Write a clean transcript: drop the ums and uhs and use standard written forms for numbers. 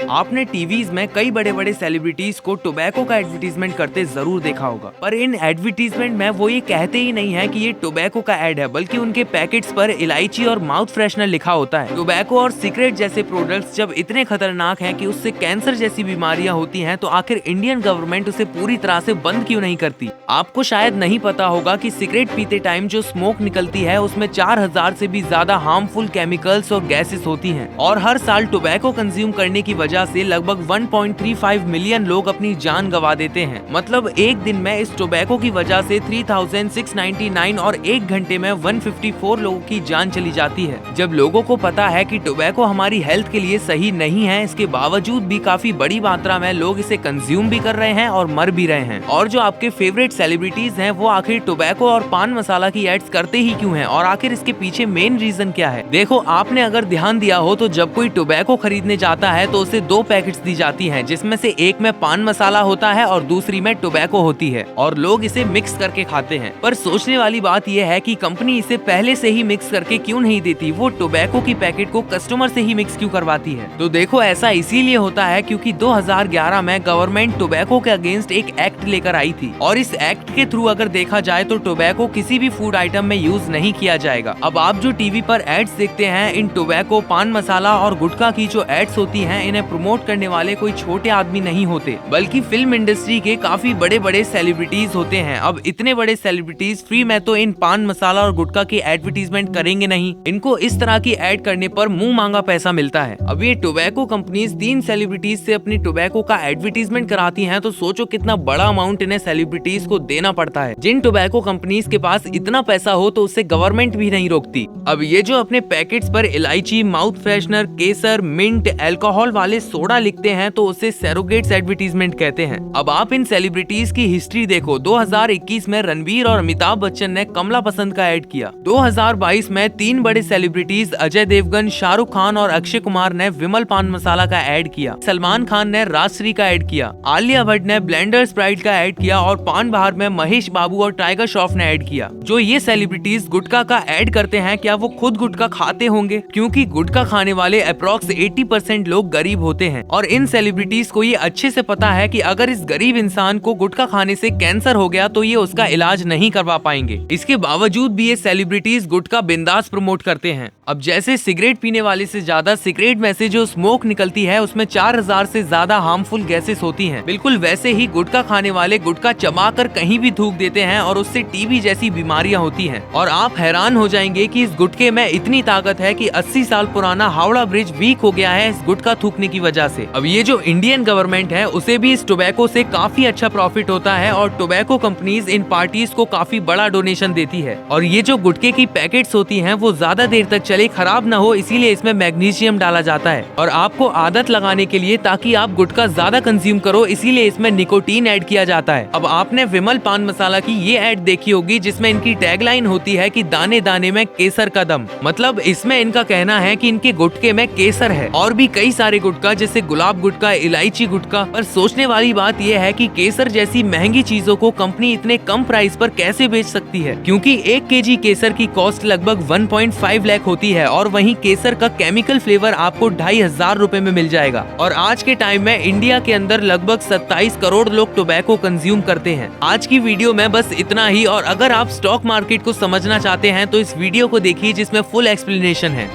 आपने टीवीज में कई बड़े बड़े सेलिब्रिटीज को टोबैको का एडवर्टीजमेंट करते जरूर देखा होगा, पर इन एडवर्टीजमेंट में वो ये कहते ही नहीं है कि ये टोबैको का एड है, बल्कि उनके पैकेट्स पर इलायची और माउथ फ्रेशनर लिखा होता है। टोबैको और सिगरेट जैसे प्रोडक्ट्स जब इतने खतरनाक हैं कि उससे कैंसर जैसी बीमारियां होती हैं, तो आखिर इंडियन गवर्नमेंट उसे पूरी तरह से बंद क्यों नहीं करती? आपको शायद नहीं पता होगा कि सिगरेट पीते टाइम जो स्मोक निकलती है उसमें 4000 से भी ज्यादा हार्मफुल केमिकल्स और गैसेस होती हैं, और हर साल टोबैको कंज्यूम करने की वजह से लगभग 1.35 मिलियन लोग अपनी जान गंवा देते हैं। मतलब एक दिन में इस टोबैको की वजह से 3699 और एक घंटे में 154 लोगों की जान चली जाती है। जब लोगों को पता है कि टोबैको हमारी हेल्थ के लिए सही नहीं है, इसके बावजूद भी काफी बड़ी मात्रा में लोग इसे कंज्यूम भी कर रहे हैं और मर भी रहे हैं। और जो आपके फेवरेट सेलिब्रिटीज हैं वो आखिर टोबैको और पान मसाला की एड्स करते ही क्यों हैं, और आखिर इसके पीछे मेन रीजन क्या है? देखो, आपने अगर ध्यान दिया हो तो जब कोई टोबैको खरीदने जाता है तो उसे 2 पैकेट्स दी जाती हैं, जिसमें से एक में पान मसाला होता है और दूसरी में टोबैको होती है, और लोग इसे मिक्स करके खाते हैं। पर सोचने वाली बात यह है कि कंपनी इसे पहले से ही मिक्स करके क्यों नहीं देती? वो टोबैको की पैकेट को कस्टमर से ही मिक्स क्यों करवाती है? तो देखो, ऐसा इसीलिए होता है क्योंकि 2011 में गवर्नमेंट टोबैको के अगेंस्ट एक एक्ट लेकर आई थी, और इस एक्ट के थ्रू अगर देखा जाए तो टोबैको किसी भी फूड आइटम में यूज नहीं किया जाएगा। अब आप जो टीवी पर एड्स देखते हैं, इन टोबैको, पान मसाला और गुटखा की जो एड्स होती हैं, इन्हें प्रमोट करने वाले कोई छोटे आदमी नहीं होते, बल्कि फिल्म इंडस्ट्री के काफी बड़े बड़े सेलिब्रिटीज होते हैं। अब इतने बड़े सेलिब्रिटीज फ्री में तो इन पान मसाला और गुटखा की एडवर्टीजमेंट करेंगे नहीं, इनको इस तरह की एड करने पर मुंह मांगा पैसा मिलता है। अब ये टोबैको कंपनीज 3 सेलिब्रिटीज से अपनी टोबैको का एडवर्टीजमेंट कराती हैं, तो सोचो कितना बड़ा अमाउंट इन्हें सेलिब्रिटीज को देना पड़ता है। जिन टोबैको कंपनीज के पास इतना पैसा हो तो उससे गवर्नमेंट भी नहीं रोकती। अब ये जो अपने पैकेट्स पर इलायची, माउथ फ्रेशनर, केसर, मिंट, अल्कोहल वाले सोडा लिखते हैं, तो उसे सैरोगेट्स एडवर्टीजमेंट कहते हैं। अब आप इन सेलिब्रिटीज की हिस्ट्री देखो। 2021 में रणवीर और अमिताभ बच्चन ने कमला पसंद का ऐड किया। 2022 में 3 बड़े सेलिब्रिटीज अजय देवगन, शाहरुख खान और अक्षय कुमार ने विमल पान मसाला का ऐड किया। सलमान खान ने राजश्री का ऐड किया। आलिया भट्ट ने ब्लेंडर स्प्राइट का ऐड किया, और पान बहार में महेश बाबू और टाइगर श्रॉफ ने ऐड किया। जो ये सेलिब्रिटीज गुटखा का ऐड करते हैं, क्या वो खुद गुटखा खाते होंगे? क्योंकि गुटखा खाने वाले अप्रॉक्स 80% लोग गरीब होते हैं, और इन सेलिब्रिटीज को ये अच्छे से पता है कि अगर इस गरीब इंसान को गुटखा खाने से कैंसर हो गया तो ये उसका इलाज नहीं करवा पाएंगे। इसके बावजूद भी ये सेलिब्रिटीज गुटखा बिंदास प्रमोट करते हैं। अब जैसे सिगरेट पीने वाले से ज्यादा सिगरेट में से जो स्मोक निकलती है उसमें 4000 से ज्यादा हार्मफुल गैसेस होती हैं, बिल्कुल वैसे ही गुटखा खाने वाले गुटखा चबाकर कहीं भी थूक देते हैं और उससे टीबी जैसी बीमारियां होती हैं। और आप हैरान हो जाएंगे कि इस गुटखे में इतनी ताकत है कि 80 साल पुराना हावड़ा ब्रिज वीक हो गया है इस गुटखा थूकने की वजह से। अब ये जो इंडियन गवर्नमेंट है उसे भी इस टोबैको से काफी अच्छा प्रॉफिट होता है, और टोबैको कंपनीज इन पार्टीज को काफी बड़ा डोनेशन देती है। और ये जो गुटखे की पैकेट्स होती हैं वो ज्यादा देर तक चले, खराब ना हो, इसीलिए इसमें मैग्नीशियम डाला जाता है। और आपको आदत लगाने के लिए, ताकि आप गुटखा ज्यादा कंज्यूम करो, इसीलिए इसमें निकोटीन ऐड किया जाता है। अब आपने विमल पान मसाला की ये ऐड देखी होगी जिसमें इनकी टैगलाइन होती है कि दाने दाने में केसर का दम। मतलब इसमें इनका कहना है कि इनके गुटखे में केसर है। और भी कई सारे गुटखा जैसे गुलाब गुटखा, इलायची गुटखा। पर सोचने वाली बात यह है कि केसर जैसी महंगी चीजों को कंपनी इतने कम प्राइस पर कैसे बेच सकती है? क्योंकि 1 केजी केसर की कॉस्ट लगभग 1.5 लाख होती है, और वहीं केसर का केमिकल फ्लेवर आपको 2500 रुपए में मिल जाएगा। और आज के टाइम में इंडिया के अंदर लगभग 27 करोड़ लोग टोबैको कंज्यूम करते हैं। आज की वीडियो में बस इतना ही, और अगर आप स्टॉक मार्केट को समझना चाहते हैं तो इस वीडियो को देखिए जिसमें फुल एक्सप्लेनेशन है।